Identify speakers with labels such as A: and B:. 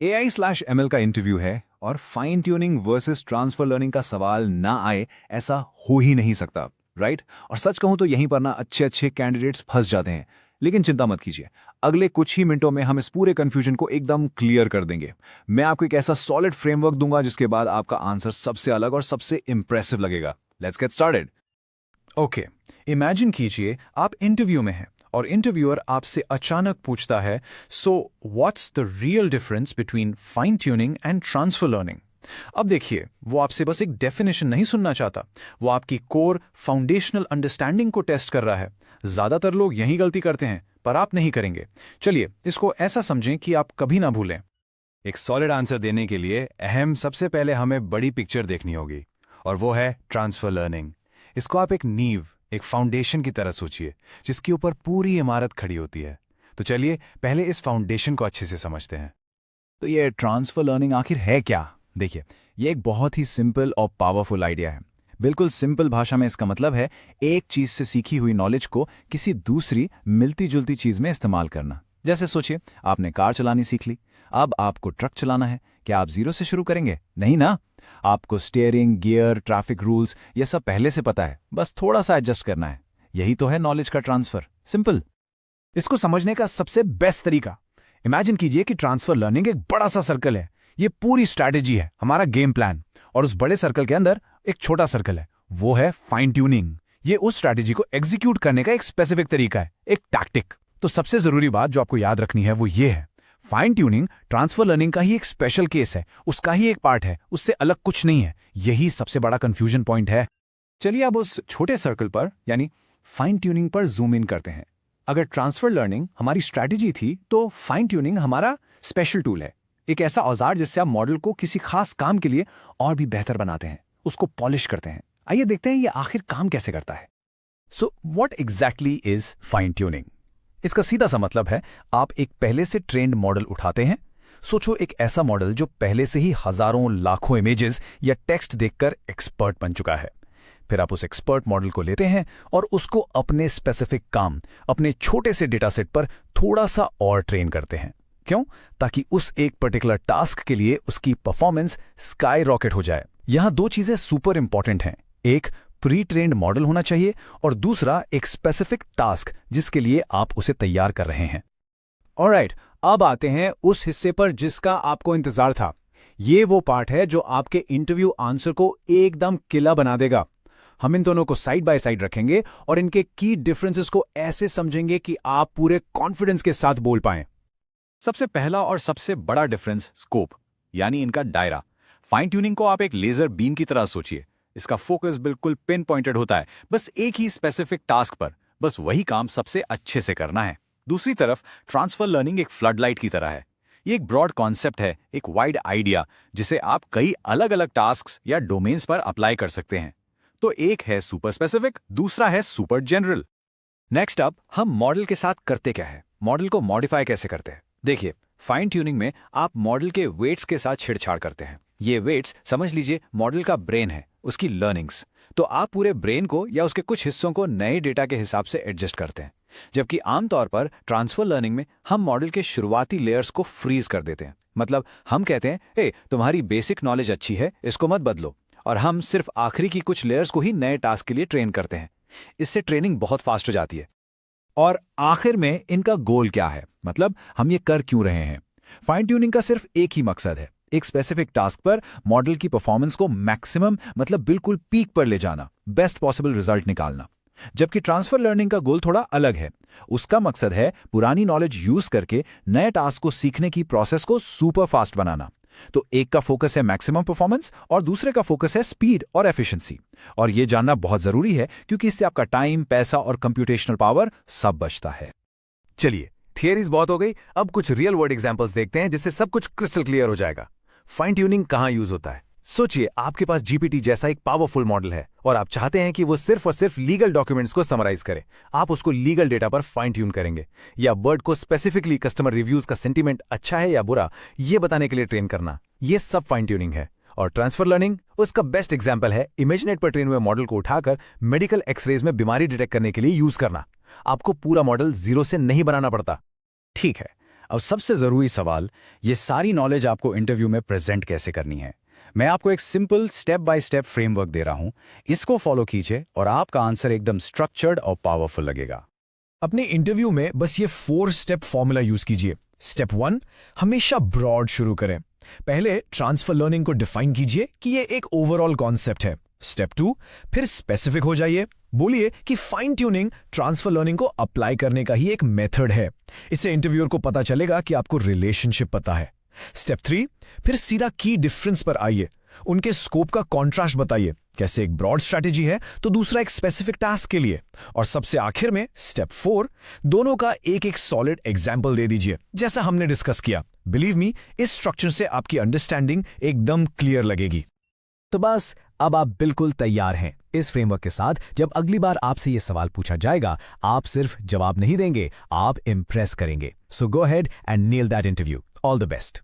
A: AI/ML का interview है और fine tuning versus transfer learning का सवाल ना आए ऐसा हो ही नहीं सकता, राइट? और सच कहूं तो यहीं पर ना अच्छे अच्छे कैंडिडेट्स फंस जाते हैं। लेकिन चिंता मत कीजिए, अगले कुछ ही मिनटों में हम इस पूरे कंफ्यूजन को एकदम क्लियर कर देंगे। मैं आपको एक ऐसा सॉलिड फ्रेमवर्क दूंगा जिसके बाद आपका आंसर सबसे अलग और सबसे इंप्रेसिव लगेगा। Let's get started.
B: Okay, imagine कीजिए आप इंटरव्यू में हैं और इंटरव्यूअर आपसे अचानक पूछता है, so what's the real difference between fine tuning and transfer learning. अब देखिए, वो आपसे बस एक डेफिनेशन नहीं सुनना चाहता, वो आपकी कोर फाउंडेशनल अंडरस्टैंडिंग को टेस्ट कर रहा है। ज्यादातर लोग यही गलती करते हैं, पर आप नहीं करेंगे। चलिए इसको ऐसा समझें कि आप कभी ना भूलें।
C: एक सॉलिड आंसर देने के लिए सबसे पहले हमें बड़ी पिक्चर देखनी होगी, और वो है ट्रांसफर लर्निंग। इसको आप एक नींव, एक फाउंडेशन की तरह सोचिए, जिसके ऊपर पूरी इमारत खड़ी होती है। तो चलिए पहले इस फाउंडेशन को अच्छे से समझते हैं।
A: तो ये ट्रांसफर लर्निंग आखिर है क्या? देखिए, ये एक बहुत ही सिंपल और पावरफुल आइडिया है। बिल्कुल सिंपल भाषा में इसका मतलब है एक चीज से सीखी हुई नॉलेज को किसी दूसरी मिलती जुलती चीज में इस्तेमाल करना। जैसे सोचिए, आपने कार चलानी सीख ली, अब आपको ट्रक चलाना है। क्या आप जीरो से शुरू करेंगे? नहीं ना। आपको स्टीयरिंग, गियर, ट्रैफिक रूल्स ये सब पहले से पता है, बस थोड़ा सा एडजस्ट करना है। यही तो है नॉलेज का ट्रांसफर, सिंपल।
B: इसको समझने का सबसे बेस्ट तरीका, इमेजिन कीजिए कि ट्रांसफर लर्निंग एक बड़ा सा सर्कल है। ये पूरी स्ट्रैटेजी है, हमारा गेम प्लान, और उस बड़े सर्कल के अंदर एक छोटा सर्कल है, वो है फाइन ट्यूनिंग। ये उस स्ट्रैटेजी को एग्जीक्यूट करने का एक स्पेसिफिक तरीका है, एक टैक्टिक। तो सबसे जरूरी बात जो आपको याद रखनी है वो ये है, फाइन ट्यूनिंग ट्रांसफर लर्निंग का ही एक स्पेशल केस है, उसका ही एक पार्ट है, उससे अलग कुछ नहीं है। यही सबसे बड़ा कंफ्यूजन पॉइंट है।
A: चलिए अब उस छोटे सर्कल पर यानी फाइन ट्यूनिंग पर जूम इन करते हैं। अगर ट्रांसफर लर्निंग हमारी स्ट्रैटेजी थी तो फाइन ट्यूनिंग हमारा स्पेशल टूल है, एक ऐसा औजार जिससे आप मॉडल को किसी खास काम के लिए और भी बेहतर बनाते हैं, उसको पॉलिश करते हैं। आइए देखते हैं ये आखिर काम कैसे करता है।
B: So what exactly is fine tuning? इसका सीधा सा मतलब है, आप एक पहले से ट्रेंड मॉडल उठाते हैं। सोचो एक ऐसा मॉडल जो पहले से ही हजारों लाखों इमेजेस या टेक्स्ट देखकर एक्सपर्ट बन चुका है। फिर आप उस एक्सपर्ट मॉडल को लेते हैं और उसको अपने स्पेसिफिक काम, अपने छोटे से डेटा सेट पर थोड़ा सा और ट्रेन करते हैं। क्यों? ताकि उस एक पर्टिकुलर टास्क के लिए उसकी परफॉर्मेंस स्काई रॉकेट हो जाए। यहां दो चीजें सुपर इंपॉर्टेंट हैं, एक प्री ट्रेन्ड मॉडल होना चाहिए और दूसरा एक स्पेसिफिक टास्क जिसके लिए आप उसे तैयार कर रहे हैं।
A: ऑलराइट, अब आते हैं उस हिस्से पर जिसका आपको इंतजार था। ये वो पार्ट है जो आपके इंटरव्यू आंसर को एकदम किला बना देगा। हम इन दोनों को साइड बाय साइड रखेंगे और इनके की डिफरेंसेस को ऐसे समझेंगे कि आप पूरे कॉन्फिडेंस के साथ बोल पाएं।
C: सबसे पहला और सबसे बड़ा डिफरेंस स्कोप, यानी इनका दायरा। फाइन ट्यूनिंग को आप एक लेजर बीम की तरह सोचिए। इसका फोकस बिल्कुल पिन पॉइंटेड होता है, बस एक ही स्पेसिफिक टास्क पर, बस वही काम सबसे अच्छे से करना है। दूसरी तरफ ट्रांसफर लर्निंग एक फ्लड लाइट की तरह है। ये एक ब्रॉड कॉन्सेप्ट है, एक वाइड आइडिया जिसे आप कई अलग अलग टास्क्स या डोमेन्स पर अप्लाई कर सकते हैं। तो एक है सुपर स्पेसिफिक, दूसरा है सुपर जनरल। नेक्स्ट अप, हम मॉडल के साथ करते क्या है, मॉडल को मॉडिफाई कैसे करते हैं। देखिए, फाइन ट्यूनिंग में आप मॉडल के वेट्स के साथ छेड़छाड़ करते हैं। ये वेट्स समझ लीजिए मॉडल का ब्रेन है, उसकी लर्निंग्स। तो आप पूरे ब्रेन को या उसके कुछ हिस्सों को नए डेटा के हिसाब से एडजस्ट करते हैं। जबकि आमतौर पर ट्रांसफर लर्निंग में हम मॉडल के शुरुआती लेयर्स को फ्रीज कर देते हैं। मतलब हम कहते हैं, ए तुम्हारी बेसिक नॉलेज अच्छी है, इसको मत बदलो, और हम सिर्फ आखिरी की कुछ लेयर्स को ही नए टास्क के लिए ट्रेन करते हैं। इससे ट्रेनिंग बहुत फास्ट हो जाती है।
A: और आखिर में इनका गोल क्या है, मतलब हम ये कर क्यों रहे हैं? फाइन ट्यूनिंग का सिर्फ एक ही मकसद है, एक स्पेसिफिक टास्क पर मॉडल की परफॉर्मेंस को मैक्सिमम, मतलब बिल्कुल पीक पर ले जाना, बेस्ट पॉसिबल रिजल्ट निकालना। जबकि ट्रांसफर लर्निंग का गोल थोड़ा अलग है। उसका मकसद है पुरानी नॉलेज यूज करके नए टास्क को सीखने की प्रोसेस को सुपर फास्ट बनाना। तो एक का फोकस है मैक्सिमम परफॉर्मेंस और दूसरे का फोकस है स्पीड और एफिशिएंसी। और यह जानना बहुत जरूरी है क्योंकि इससे आपका टाइम, पैसा और कंप्यूटेशनल पावर सब बचता है।
B: चलिए, थियरीज बहुत हो गई, अब कुछ रियल वर्ल्ड एग्जांपल्स देखते हैं जिससे सब कुछ क्रिस्टल क्लियर हो जाएगा। फाइन ट्यूनिंग कहां यूज होता है? सोचिए आपके पास जीपीटी जैसा एक पावरफुल मॉडल है और आप चाहते हैं कि वो सिर्फ और सिर्फ लीगल डॉक्यूमेंट्स को समराइज करे। आप उसको लीगल डेटा पर फाइन ट्यून करेंगे, या वर्ड को स्पेसिफिकली कस्टमर रिव्यूज का सेंटीमेंट अच्छा है या बुरा ये बताने के लिए ट्रेन करना। ये सब फाइन ट्यूनिंग है। और ट्रांसफर लर्निंग उसका बेस्ट एग्जाम्पल है, इमेजनेट पर ट्रेन हुए मॉडल को उठाकर मेडिकल एक्सरेज में बीमारी डिटेक्ट करने के लिए यूज करना। आपको पूरा मॉडल जीरो से नहीं बनाना पड़ता। ठीक है,
C: अब सबसे ज़रूरी सवाल, ये सारी नॉलेज आपको इंटरव्यू में प्रेजेंट कैसे करनी है। मैं आपको एक simple step by step framework दे रहा हूं, इसको फॉलो कीजिए और आपका आंसर एकदम स्ट्रक्चर्ड और पावरफुल लगेगा।
B: अपने इंटरव्यू में बस ये 4 स्टेप फॉर्मूला यूज कीजिए। स्टेप 1, हमेशा ब्रॉड शुरू करें। पहले ट्रांसफर लर्निंग को डिफाइन कीजिए कि ये एक ओवरऑल कॉन्सेप्ट है। स्टेप 2, फिर स्पेसिफिक हो जाइए। बोलिए कि फाइन ट्यूनिंग ट्रांसफर लर्निंग को अप्लाई करने का ही एक मेथड है। इससे इंटरव्यूअर को पता चलेगा कि आपको रिलेशनशिप पता है। स्टेप 3, फिर सीधा की डिफरेंस पर आइए। उनके स्कोप का कॉन्ट्रास्ट बताइए, कैसे एक ब्रॉड स्ट्रैटेजी है तो दूसरा एक स्पेसिफिक टास्क के लिए। और सबसे आखिर में स्टेप 4, दोनों का एक एक सॉलिड एग्जाम्पल दे दीजिए, जैसा हमने डिस्कस किया। बिलीव मी, इस स्ट्रक्चर से आपकी अंडरस्टैंडिंग एकदम क्लियर लगेगी।
D: तो बस अब आप बिल्कुल तैयार हैं। इस फ्रेमवर्क के साथ जब अगली बार आपसे ये सवाल पूछा जाएगा, आप सिर्फ जवाब नहीं देंगे, आप इम्प्रेस करेंगे। So go ahead and nail that interview. All the best.